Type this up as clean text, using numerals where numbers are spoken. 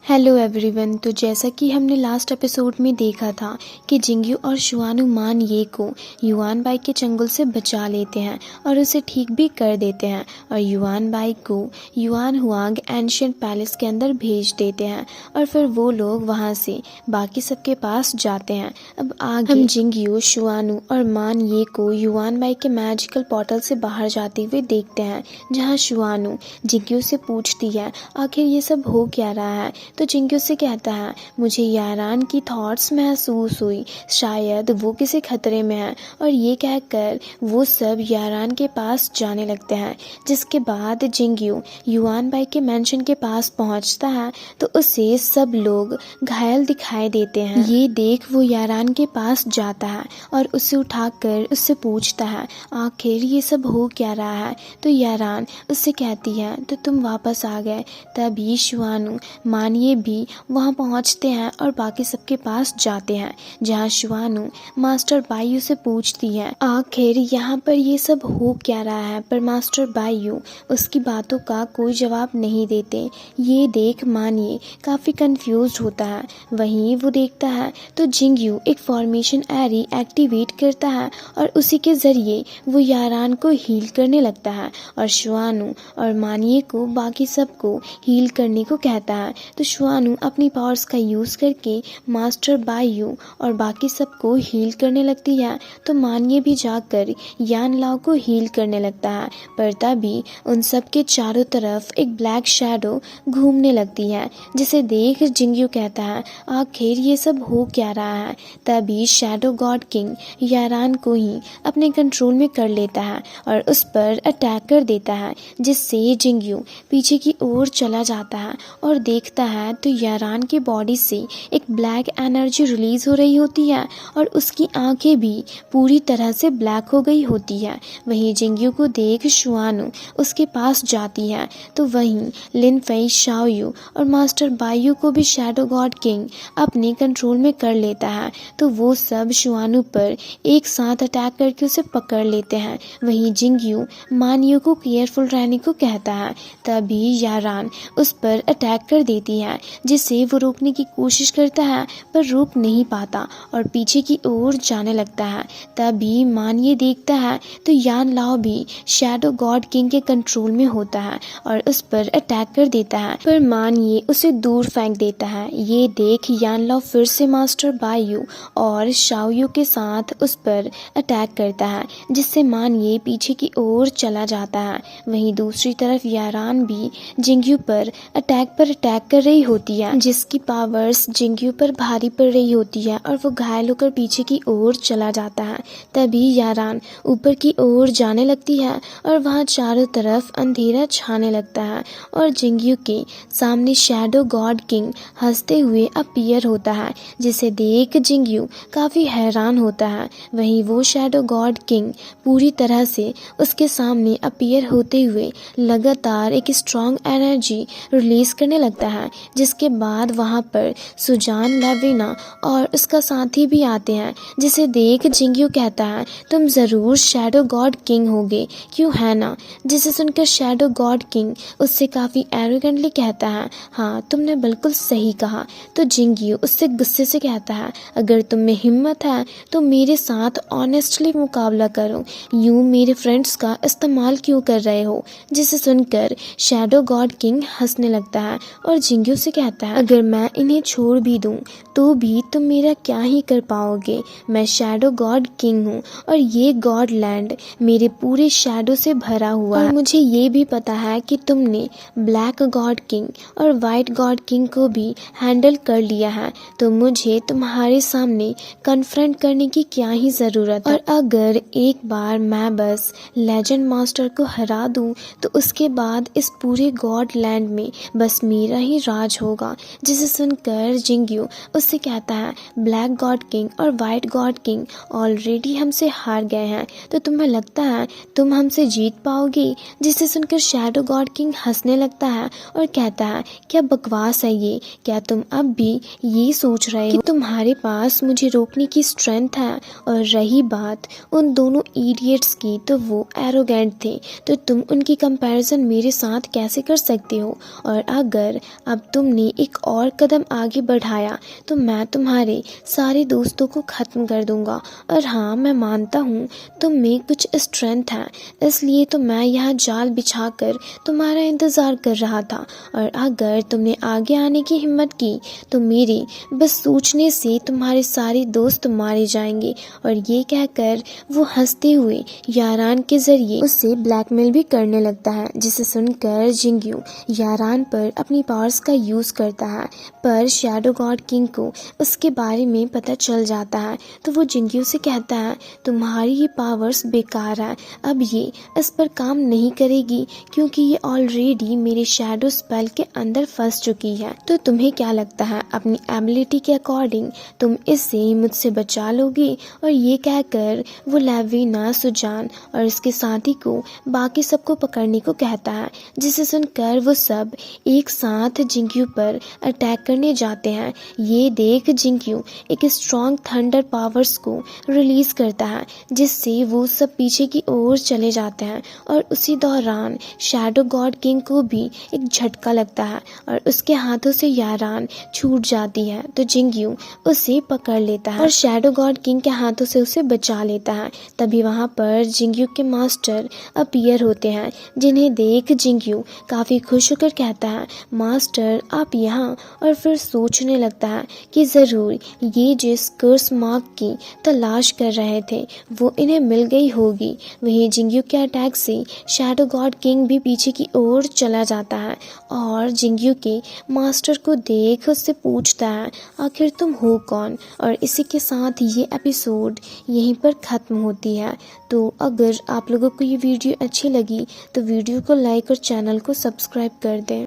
Hello everyone. तो जैसा कि हमने लास्ट एपिसोड में देखा था कि जिंगयू और शुआनु मान ये को युआन बाई के चंगुल से बचा लेते हैं और उसे ठीक भी कर देते हैं और युआन बाई को युआन हुआंग एंशिएंट पैलेस के अंदर भेज देते हैं और फिर वो लोग वहाँ से बाकी सबके पास जाते हैं। अब आगे हम जिंगयू, शुआनु और मान ये को युआन बाई के मैजिकल पोर्टल से बाहर जाते हुए देखते हैं, जहाँ शुआनु जिंगयू से पूछती है आखिर ये सब हो क्या रहा है। तो जिंगयू से कहता है मुझे यारान की थॉट्स महसूस हुई, शायद वो किसी खतरे में है। और ये कहकर वो सब यारान के पास जाने लगते हैं। जिसके बाद जिंगयू युआन बाई के मेंशन के पास पहुंचता है तो उसे सब लोग घायल दिखाई देते हैं। ये देख वो यारान के पास जाता है और उसे उठाकर उससे पूछता है आखिर ये सब हो क्या रहा है। तो यारान उससे कहती है तो तुम वापस आ गए। तभी शुआनु मानिए भी वहां पहुंचते हैं और बाकी सबके पास जाते हैं, जहां शुआनु मास्टर बायू से पूछती है आखिर यहाँ पर ये सब हो क्या रहा है। पर मास्टर बायू उसकी बातों का कोई जवाब नहीं देते। ये देख मानिए काफी कंफ्यूज्ड होता है। वहीं वो देखता है तो जिंगयू एक फॉर्मेशन एरी एक्टिवेट करता है और उसी के जरिए वो यारान को हील करने लगता है और शुआनु और मानिए को बाकी सबको हील करने को कहता है। तो शुआनु अपनी पावर्स का यूज़ करके मास्टर बायू और बाकी सबको हील करने लगती है। तो मानिए भी जाकर यान लाओ को हील करने लगता है। पर तभी उन सब के चारों तरफ एक ब्लैक शैडो घूमने लगती है, जिसे देख जिंगयू कहता है आखिर ये सब हो क्या रहा है। तभी शैडो गॉड किंग यारान को ही अपने कंट्रोल में कर लेता है और उस पर अटैक कर देता है, जिससे जिंगयू पीछे की ओर चला जाता है और देखता है तो यारान की बॉडी से एक ब्लैक एनर्जी रिलीज हो रही होती है और उसकी आंखें भी पूरी तरह से ब्लैक हो गई होती है। वहीं जिंगयू को देख शुआनु उसके पास जाती है तो वहीं लिन फेई, शाओयू और मास्टर बायू को भी शैडो गॉड किंग अपने कंट्रोल में कर लेता है। तो वो सब शुआनु पर एक साथ अटैक करके उसे पकड़ लेते हैं। वहीं जिंगयू मानियो को केयरफुल रहने को कहता है। तभी यारान उस पर अटैक कर देती है, जिसे वो रोकने की कोशिश करता है पर रोक नहीं पाता और पीछे की ओर जाने लगता है। तभी मानिए देखता है तो यान लाओ भी शैडो गॉड किंग के कंट्रोल में होता है और उस पर अटैक कर देता है, पर मानिए उसे दूर फेंक देता है। ये देख यान लाओ फिर से मास्टर बायू और शाओयू के साथ उस पर अटैक करता है, जिससे मानिए पीछे की ओर चला जाता है। वहीं दूसरी तरफ यारान भी जिंगयू पर अटैक कर रही होती है, जिसकी पावर्स जिंगयू पर भारी पड़ रही होती है और वो घायल होकर पीछे की ओर चला जाता है। तभी यारान ऊपर की ओर जाने लगती है और वहाँ चारों तरफ अंधेरा छाने लगता है और जिंगयू के सामने शैडो गॉड किंग हंसते हुए अपीयर होता है, जिसे देख जिंगयू काफी हैरान होता है। वहीं वो शैडो गॉड किंग पूरी तरह से उसके सामने अपीयर होते हुए लगातार एक स्ट्रॉन्ग एनर्जी रिलीज करने लगता है, जिसके बाद वहां पर सुजान, लेविना और उसका साथी भी आते हैं, जिसे देख जिंगयू कहता है तुम जरूर शैडो गॉड किंग होगे, क्यों है ना। जिसे सुनकर शैडो गॉड किंग उससे काफी एरोगेंटली कहता है हाँ तुमने बिल्कुल सही कहा। तो जिंगयू उससे गुस्से से कहता है अगर तुम में हिम्मत है तो मेरे साथ ऑनेस्टली मुकाबला करो, यूं मेरे फ्रेंड्स का इस्तेमाल क्यों कर रहे हो। जिसे सुनकर शैडो गॉड किंग हंसने लगता है और जिंगयू से कहता है अगर मैं इन्हें छोड़ भी दूं तो भी तुम मेरा क्या ही कर पाओगे। मैं शैडो गॉड किंग हूँ और ये गॉड लैंड मेरे पूरे शैडो से भरा हुआ है और मुझे ये भी पता है कि तुमने ब्लैक गॉड किंग और वाइट गॉड किंग को भी हैंडल कर लिया है, तो मुझे तुम्हारे सामने कन्फ्रंट करने की क्या ही जरूरत है। और अगर एक बार मैं बस लेजेंड मास्टर को हरा दूं तो उसके बाद इस पूरे गॉड लैंड में बस मेरा ही राज होगा। जिसे सुनकर जिंगयू उससे कहता है ब्लैक गॉड किंग और वाइट गॉड किंग ऑलरेडी हमसे हार गए हैं, तो तुम्हें लगता है तुम हमसे जीत पाओगे। जिसे सुनकर शैडो गॉड किंग हंसने लगता है और कहता है क्या बकवास है ये, क्या तुम अब भी ये सोच रहे हो कि तुम्हारे पास मुझे रोकने की स्ट्रेंथ है। और रही बात उन दोनों इडियट्स की, तो वो एरोगेंट थे, तो तुम उनकी कंपैरिजन मेरे साथ कैसे कर सकते हो। और अगर अब तुमने एक और कदम आगे बढ़ाया तो मैं तुम्हारे सारे दोस्तों को ख़त्म कर दूंगा। और हाँ, मैं मानता हूँ तुम में कुछ स्ट्रेंथ है, इसलिए तो मैं यहाँ जाल बिछाकर तुम्हारा इंतज़ार कर रहा था। और अगर तुमने आगे आने की हिम्मत की तो मेरे बस सोचने से तुम्हारे सारे दोस्त मारे जाएंगे। और ये कहकर वो हंसते हुए यारान के जरिए उससे ब्लैकमेल भी करने लगता है, जिसे सुनकर जिंगयू यारान पर अपनी पावर्स का यूज़ करता है। पर शैडो गॉड किंग को उसके बारे में पता चल जाता है तो वो जिंगयू से कहता है तुम्हारी ये पावर्स बेकार है, अब ये इस पर काम नहीं करेगी क्योंकि ये ऑलरेडी मेरे शैडो स्पेल के अंदर फंस चुकी है। तो तुम्हें क्या लगता है अपनी एबिलिटी के अकॉर्डिंग तुम इससे मुझसे बचा लोगी? और ये कहकर वो लेविना, सुजान और उसके साथी को बाकी सबको पकड़ने को कहता है, जिसे सुनकर वो सब एक साथ जिंगयू पर अटैक करने जाते हैं। ये देख जिंगयू एक स्ट्रॉन्ग थंडर पावर्स को रिलीज करता है, जिससे वो सब पीछे की ओर चले जाते हैं। और उसी दौरान शैडो गॉड किंग को भी एक झटका लगता है और उसके हाथों से यारान छूट जाती है। तो जिंगयू उसे पकड़ लेता है और शैडो गॉड किंग के हाथों से उसे बचा लेता है। तभी वहाँ पर जिंगयू के मास्टर अपीयर होते हैं, जिन्हें देख जिंगयू काफ़ी खुश होकर कहता है मास्टर आप यहाँ। और फिर सोचने लगता है कि ज़रूर ये जिस कर्स मार्क की तलाश कर रहे थे वो इन्हें मिल गई होगी। वहीं जिंगयू के अटैक से शैडो गॉड किंग भी पीछे की ओर चला जाता है और जिंगयू के मास्टर को देख उससे पूछता है आखिर तुम हो कौन। और इसी के साथ ये एपिसोड यहीं पर ख़त्म होती है। तो अगर आप लोगों को ये वीडियो अच्छी लगी तो वीडियो को लाइक और चैनल को सब्सक्राइब कर दें।